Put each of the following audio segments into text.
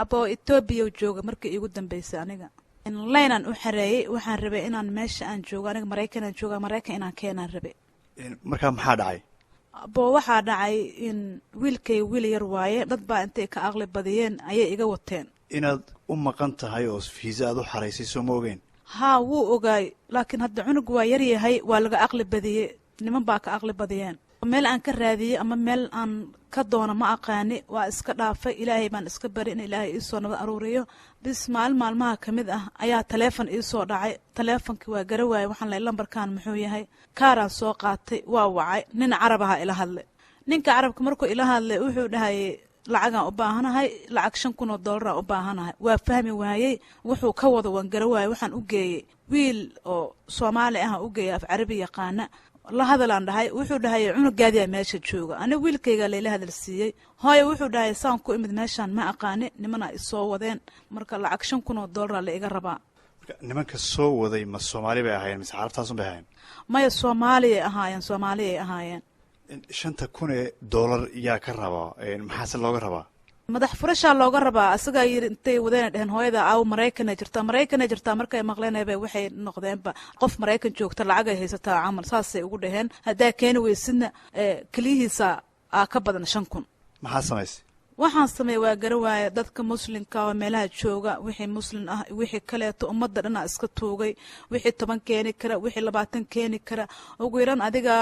abo Ethiopia jooga markii igu dambeysay aniga in leenan u xareeyay waxaan rabay inaan meesha aan joogo aniga Mareykan inaan keenan rabay marka maxaa dhacay abo waxaa dhacay in wiilkay wiil yar waaye dad baa intay ka aqli badiyeen ayay iga wateen inaad u maqan tahay oo fiisa aad u xareysay soo ma ogeen ها wuu ogaay laakiin hadda cunug waa yar yahay waa laga aqli badiyay niman baa ka aqli badiyeen meel aan ka raadiyay ama meel aan ka doono ma aqaani waa iska dhaafay ilaahay baan iska bari in ilaahay ii soo nabad aruuriyo bis maalmaha kamid ah ayaa telefoon ii soo dhacay telefoonki waa garawaay waxaan leeyahay lambarkan muxuu yahay kaaraan soo qaatay waa wacay nin carab ah ila hadlay ninka carabka markuu ila hadlay wuxuu dhahay lacagan u baahanahay lacag $5,000 u baahanahay waa fahmi waayay wuxuu ka wada wan garawaay waxaan u geeyay wiil oo Soomaali ah u geeyay af Carabi yaqaana la hadalaan dhahay wuxuu dhahay cunugaadi meesha jooga aniga wiilkayga leela hadal siiyay hooyo wuxuu dhahay saan ku imid meeshan ma aqaani nimana i soo wadeen marka lacag $5,000 la iga rabaa nimanka soo waday ma Soomaali bay ahaayeen mise carabtaas bay ahaayeen maya Soomaali ahaayeen $5,000 yaa ka rabaa maxaa looga rabaa madax furasha looga rabaa asaga yiri intay wadeen dhaheen hooyada aaw Mareykan jirta markay maqleenayba waxay noqdeenba qof Mareykan joogta lacag ay haysataa amal saasay ugu dhaheen hadaa keeni weysidna kalihiisa ka badan 5,000 maxaa samaysay waxaan sameeyay waa garawaay dadka muslimka oo meelaha jooga wixii muslim ah wixii kale ummadda dhan iska toogay wixii 10 keeni kara wixii 20 keeni kara ugu yaraan adiga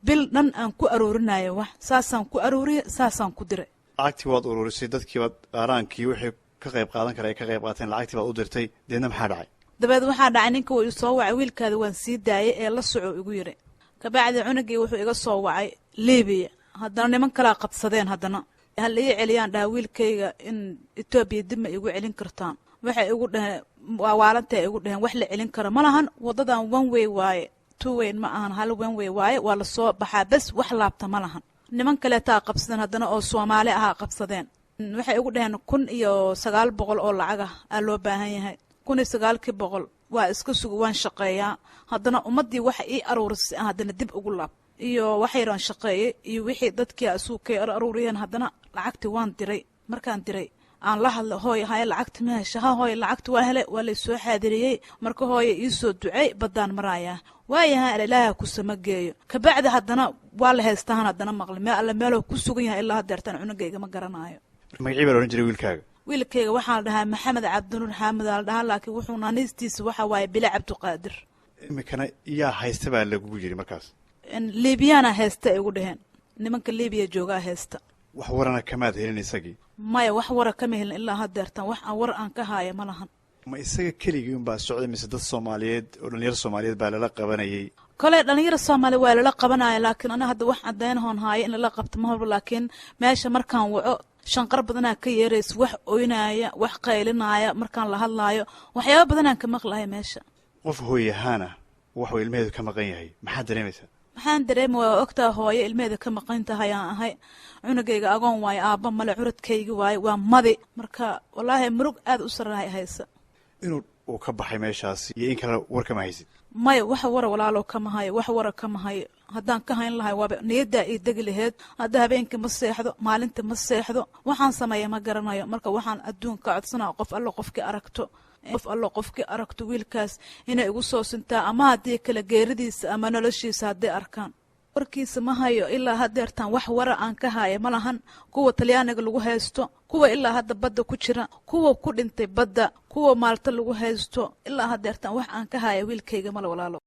bil dhan aan ku aroorinayo wax saasaan ku diray lacagtii waad ururisay dadkii baad qaaraankii wixii ka qayb qaadan karay ka qayb qaateen lacagtii baad u dirtay deedna maxaa dhacay dabeed waxaa dhacay ninka uu soo wacay wiilkaada waan sii daayay ee la soco igu yiri ka bacdi cunugii wuxuu iga soo wacay Liibiya haddana niman kala qabsadeen haddana hal ii celiyaan dhaa wiilkayga in Ethiopia dib ma igu celin kartaan waxay igu dhaheen waa waalantay igu dhaheen wax la celin karo ma lahan wadadan one way waaye two way ma ahan hal one way waaye waa la soo baxaa bas wax laabta ma lahan niman kale taa qabsadeen haddana oo Soomaali ah qabsadeen waxay ugu dhaheen 1,900 oo lacag ah loo baahan yahay 1,900 waa iska sugu waan shaqeeyaa haddana ummadii waxa ii aruurisay haddana dib ugu laab iyo waxay raan shaqeeyay iyo wixii dadkii asuukay aruuriyeen haddana lacagti waan diray markaan diray aan la hadlo hooy hay lacagti ma hesha hooy lacagti waa hele waa la soo xaadiriyay marka hooy ii soo ducay badaan maraya waayaha ilaaha ku samageeyo ka bacdi haddana waa la heestaan haddana maqli ma alla meel ku sugan yahay ilaa hadeertan cunugayga ma garanayo magacii baa oran jiray wiilkayga waxaan dhahaa Maxamed Cabdinuur Xaamid al dhahaa laakiin wuxuu naanistiisa waxa waay Bila Cabdiqaadir imikana yaa haysta baa lagu yiri markaas in Liibiyana haysta igu dhaheen nimanka Liibiya jooga haysta wax warana kamaad helin isagii maya wax wara kama helin ilaa hadeertan wax aan war aan ka haayo ma lahan ma isaga keligii baa socday mise dad Soomaaliyeed oo dhalinyaro Soomaaliyeed baa la qabanayay kale dhalinyaro Soomaali waa la qabanaya laakiin ana hadda wax cadeyn hoon haayo in la qabto ma hor laakiin meesha markaan waco shanqar badan ka yeereys wax ooynaya wax qaylinaya markaan la hadlaayo waxyaabo badan ka maqlahay meesha qof hooyahana wax ilmeedu ka maqan yahay maxaa dareemaysaa maxaan dareemaa ogtaa hooyo ilmeedu ka maqan tahay aan ahay cunugayga agoon waay aaba male curadkayga waay waa madi marka wallahi murug aad u sarahay haysa inuu ka baxay meeshaas iyo in kala war kama haysid maya wax wara walaalo kama hayo wax wara kama hayo haddaan ka hayn lahay waaba niyada ay degi lahayd hadda habeenkii ma seexdo maalinta ma seexdo waxaan sameeyaa ma garanayo marka waxaan adduunka codsanaa qof alla qofkii aragto wiilkaas inay igu soo sintaa ama haddii kala geeridiisa ama noloshiisa hadday arkaan warkiisa ma hayo ilaa hadeertan wax wara aan ka haayo ma lahan kuwa Talyaaniga lagu haysto kuwa ilaa hadda badda ku jira kuwa ku dhintay badda kuwa maalta lagu haysto ilaa hadeertan wax aan ka haayo wiilkayga ma walaalo